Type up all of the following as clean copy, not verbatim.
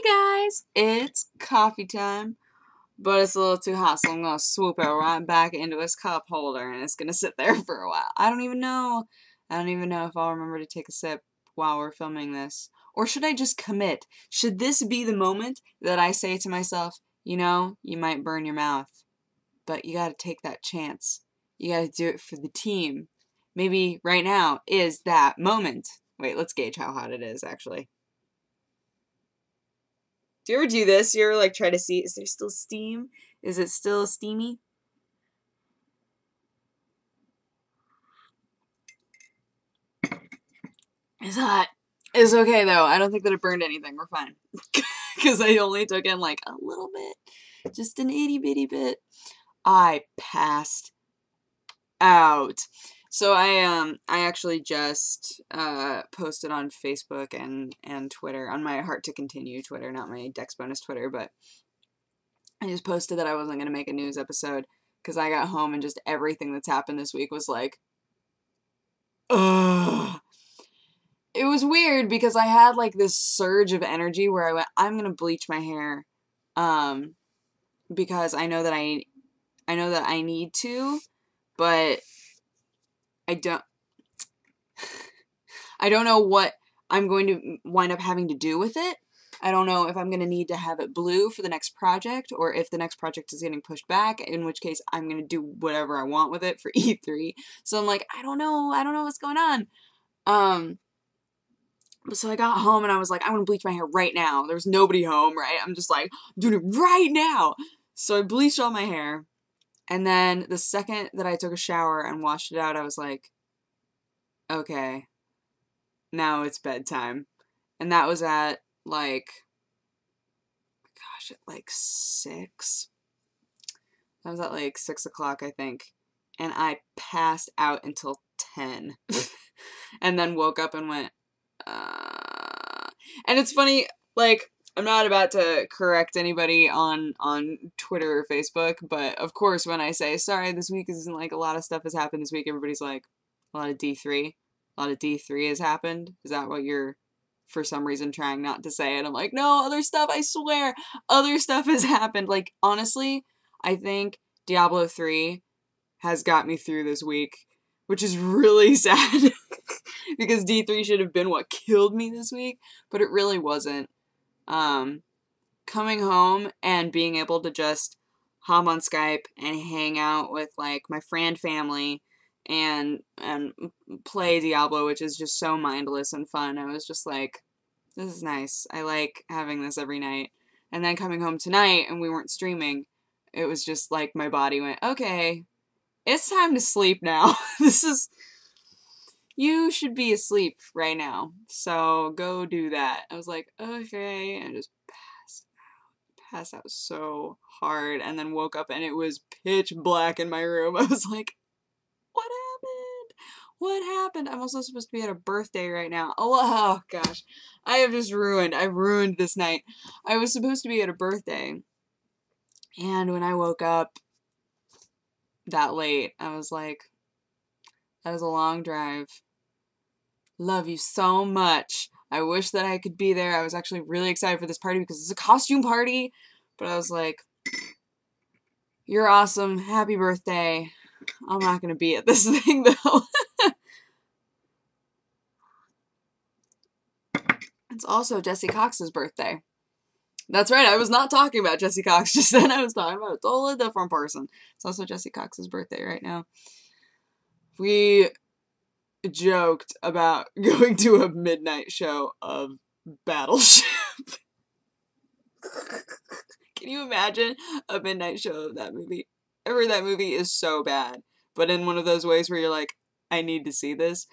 guys, it's coffee time, but it's a little too hot, so I'm gonna swoop it right back into his cup holder, and it's gonna sit there for a while. I don't even know if I'll remember to take a sip while we're filming this. Or should I just commit? Should this be the moment that I say to myself, you know, you might burn your mouth, but you gotta take that chance. You gotta do it for the team. Maybe right now is that moment. Wait, let's gauge how hot it is, actually. Do you ever do this? You ever like try to see, is there still steam? Is it still steamy? It's hot. It's okay though. I don't think that it burned anything. We're fine. Because I only took in like a little bit. Just an itty bitty bit. I passed out. So I actually just posted on Facebook and Twitter, on my Heart to Continue Twitter, not my Dex Bonus Twitter, but I just posted that I wasn't going to make a news episode because I got home and just everything that's happened this week was like, ugh. It was weird because I had like this surge of energy where I went, I'm going to bleach my hair because I know that I need to, but I don't know what I'm going to wind up having to do with it. I don't know if I'm going to need to have it blue for the next project, or if the next project is getting pushed back, in which case I'm going to do whatever I want with it for E3. So I'm like, I don't know what's going on. So I got home and I was like, I want to bleach my hair right now. There was nobody home, right? I'm just like, I'm doing it right now. So I bleached all my hair. And then the second that I took a shower and washed it out, I was like, okay, now it's bedtime. And that was at like, gosh, at like 6. That was at like 6 o'clock, I think. And I passed out until 10. And then woke up and went, And it's funny, like, I'm not about to correct anybody on Twitter or Facebook, but of course when I say, sorry, this week isn't like a lot of stuff has happened this week, everybody's like, a lot of D3? A lot of D3 has happened? Is that what you're, for some reason, trying not to say it? I'm like, no, other stuff, I swear, other stuff has happened. Like, honestly, I think Diablo 3 has got me through this week, which is really sad. Because D3 should have been what killed me this week, but it really wasn't. Coming home and being able to just hop on Skype and hang out with like my friend family and play Diablo, which is just so mindless and fun. I was just like, this is nice. I like having this every night. And then coming home tonight and we weren't streaming, it was just like my body went, okay, it's time to sleep now. You should be asleep right now, so go do that. I was like, okay, and I just passed out so hard, and then woke up and it was pitch black in my room. I was like, what happened? What happened? I'm also supposed to be at a birthday right now. Oh gosh, I've ruined this night. I was supposed to be at a birthday, and when I woke up that late, I was like, that was a long drive. Love you so much. I wish that I could be there. I was actually really excited for this party because it's a costume party. But I was like, you're awesome. Happy birthday. I'm not going to be at this thing, though. It's also Jesse Cox's birthday. That's right. I was not talking about Jesse Cox just then. I was talking about a totally different person. It's also Jesse Cox's birthday right now. We joked about going to a midnight show of Battleship. Can you imagine a midnight show of that movie? That movie is so bad, but in one of those ways where you're like, I need to see this,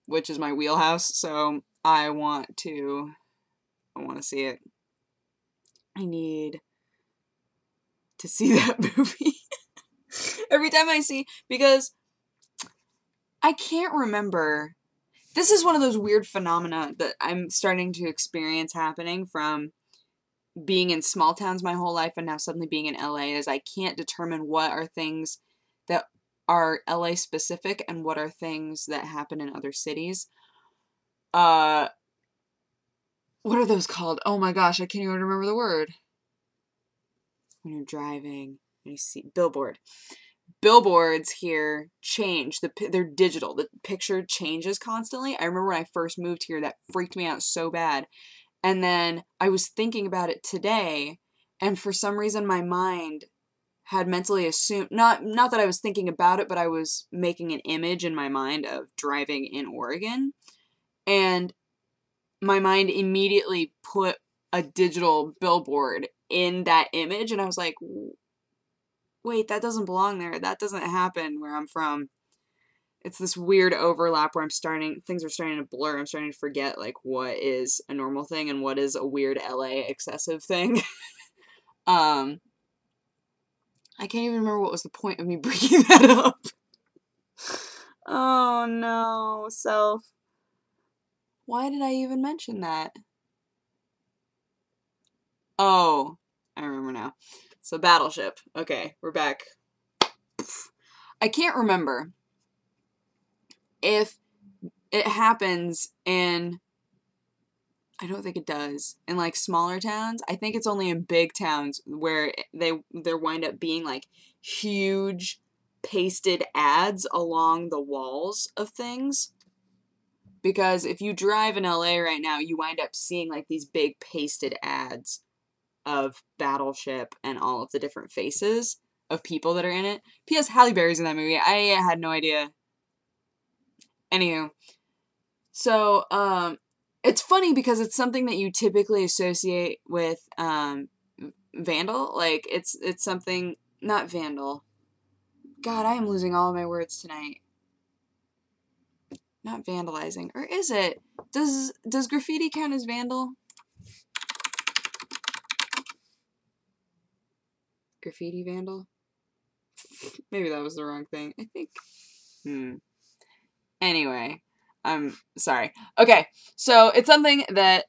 which is my wheelhouse, so I want to see it. I need to see that movie. Every time I see, because I can't remember. This is one of those weird phenomena that I'm starting to experience happening from being in small towns my whole life and now suddenly being in LA, is I can't determine what are things that are LA specific and what are things that happen in other cities. what are those called? Oh my gosh, I can't even remember the word. When you're driving and you see billboard. Billboards here change. They're digital. The picture changes constantly. I remember when I first moved here, that freaked me out so bad. And then I was thinking about it today, and for some reason my mind had mentally assumed, not that I was thinking about it, but I was making an image in my mind of driving in Oregon, and my mind immediately put a digital billboard in that image, and I was like, wait, that doesn't belong there. That doesn't happen where I'm from. It's this weird overlap where things are starting to blur. I'm starting to forget, like, what is a normal thing and what is a weird LA excessive thing. I can't even remember what was the point of me bringing that up. Oh no, self. Why did I even mention that? Oh, I remember now. So Battleship. Okay, we're back. I can't remember if it happens in, I don't think it does, in like smaller towns. I think it's only in big towns where there wind up being like huge pasted ads along the walls of things. Because if you drive in LA right now, you wind up seeing like these big pasted ads of Battleship and all of the different faces of people that are in it. P.S. Halle Berry's in that movie. I had no idea. Anywho. So, it's funny because it's something that you typically associate with, vandal. Like, it's something, not vandal. God, I am losing all of my words tonight. Not vandalizing. Or is it? Does graffiti count as vandal? Graffiti vandal? Maybe that was the wrong thing. I think. Anyway, I'm sorry. Okay, so it's something that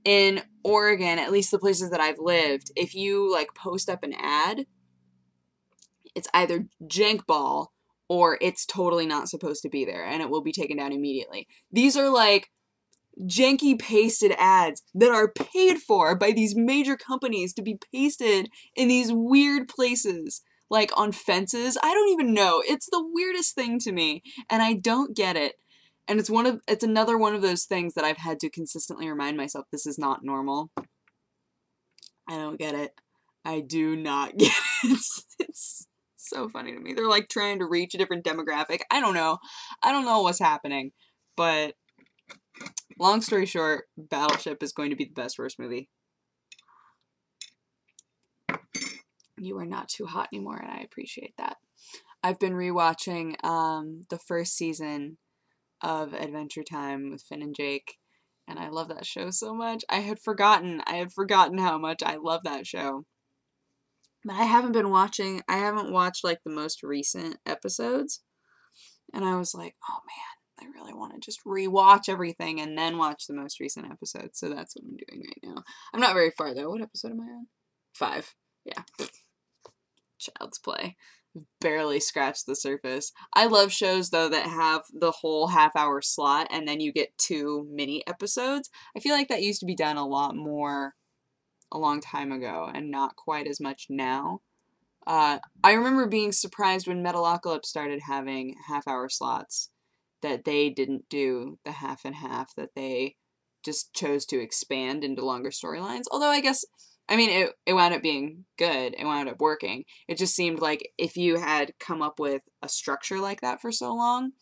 in Oregon, at least the places that I've lived, if you like post up an ad, it's either jank ball or it's totally not supposed to be there and it will be taken down immediately. These are like janky pasted ads that are paid for by these major companies to be pasted in these weird places, like on fences. I don't even know. It's the weirdest thing to me, and I don't get it. And it's another one of those things that I've had to consistently remind myself this is not normal. I don't get it. I do not get it. It's so funny to me. They're like trying to reach a different demographic. I don't know. I don't know what's happening, but long story short, Battleship is going to be the best worst movie. You are not too hot anymore, and I appreciate that. I've been rewatching the first season of Adventure Time with Finn and Jake, and I love that show so much. I had forgotten how much I love that show. But I haven't watched like the most recent episodes, and I was like, oh man, I really want to just rewatch everything and then watch the most recent episodes, so that's what I'm doing right now. I'm not very far though. What episode am I on? 5. Yeah. Child's play. Barely scratched the surface. I love shows though that have the whole half-hour slot and then you get 2 mini episodes. I feel like that used to be done a lot more a long time ago and not quite as much now. I remember being surprised when Metalocalypse started having half-hour slots that they didn't do the half and half, that they just chose to expand into longer storylines. Although I guess, I mean, it wound up being good. It wound up working. It just seemed like if you had come up with a structure like that for so long,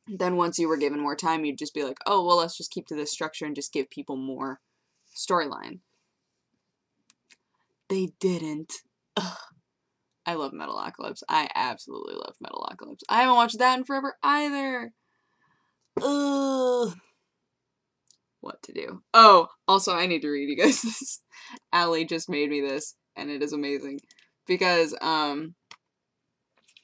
then once you were given more time, you'd just be like, oh, well, let's just keep to this structure and just give people more storyline. They didn't. Ugh. I love Metalocalypse. I absolutely love Metalocalypse. I haven't watched that in forever either. Ugh. What to do. Oh, also I need to read you guys this. Allie just made me this, and it is amazing. Because,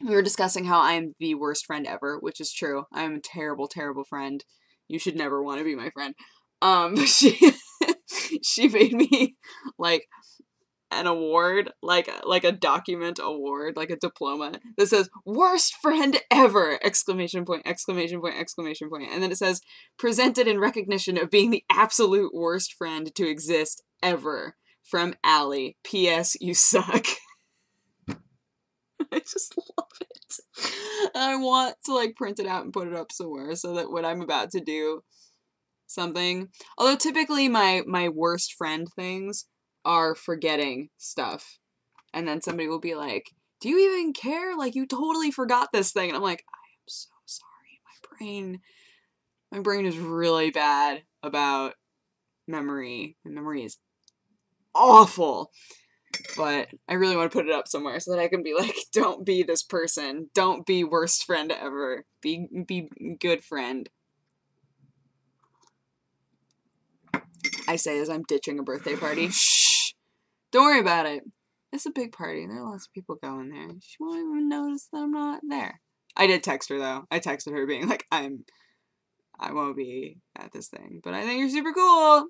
we were discussing how I'm the worst friend ever, which is true. I'm a terrible, terrible friend. You should never want to be my friend. She made me, like, an award, like a document award, like a diploma that says worst friend ever, exclamation point, exclamation point, exclamation point. And then it says presented in recognition of being the absolute worst friend to exist ever from Allie. P.S. You suck. I just love it. I want to like print it out and put it up somewhere so that when I'm about to do something, although typically my worst friend things are forgetting stuff. And then somebody will be like, do you even care? Like, you totally forgot this thing. And I'm like, I am so sorry. My brain is really bad about memory. My memory is awful. But I really want to put it up somewhere so that I can be like, don't be this person. Don't be worst friend ever. Be good friend. I say as I'm ditching a birthday party. Shh. Don't worry about it. It's a big party. There are lots of people going there. She won't even notice that I'm not there. I did text her though. I texted her being like, I won't be at this thing, but I think you're super cool.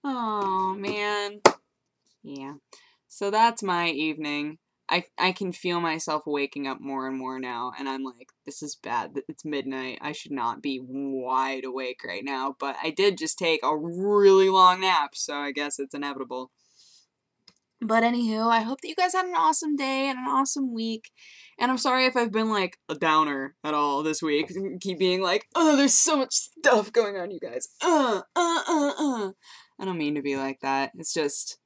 Oh man. Yeah. So that's my evening. I can feel myself waking up more and more now, and I'm like, this is bad. It's midnight. I should not be wide awake right now, but I did just take a really long nap, so I guess it's inevitable. But anywho, I hope that you guys had an awesome day and an awesome week, and I'm sorry if I've been, like, a downer at all this week. Keep being like, oh, there's so much stuff going on, you guys. I don't mean to be like that. It's just,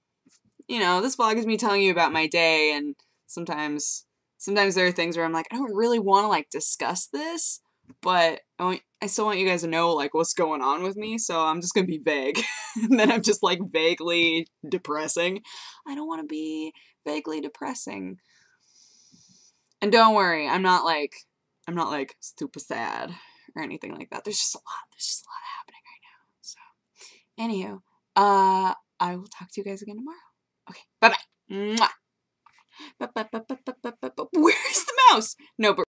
you know, this vlog is me telling you about my day, and sometimes there are things where I'm like, I don't really want to, like, discuss this, but I still want you guys to know, like, what's going on with me, so I'm just gonna be vague. And then I'm just, like, vaguely depressing. I don't want to be vaguely depressing. And don't worry, I'm not, like, super sad or anything like that. There's just a lot happening right now, so. Anywho, I will talk to you guys again tomorrow. Okay, bye-bye. Mwah. Where's the mouse? No, but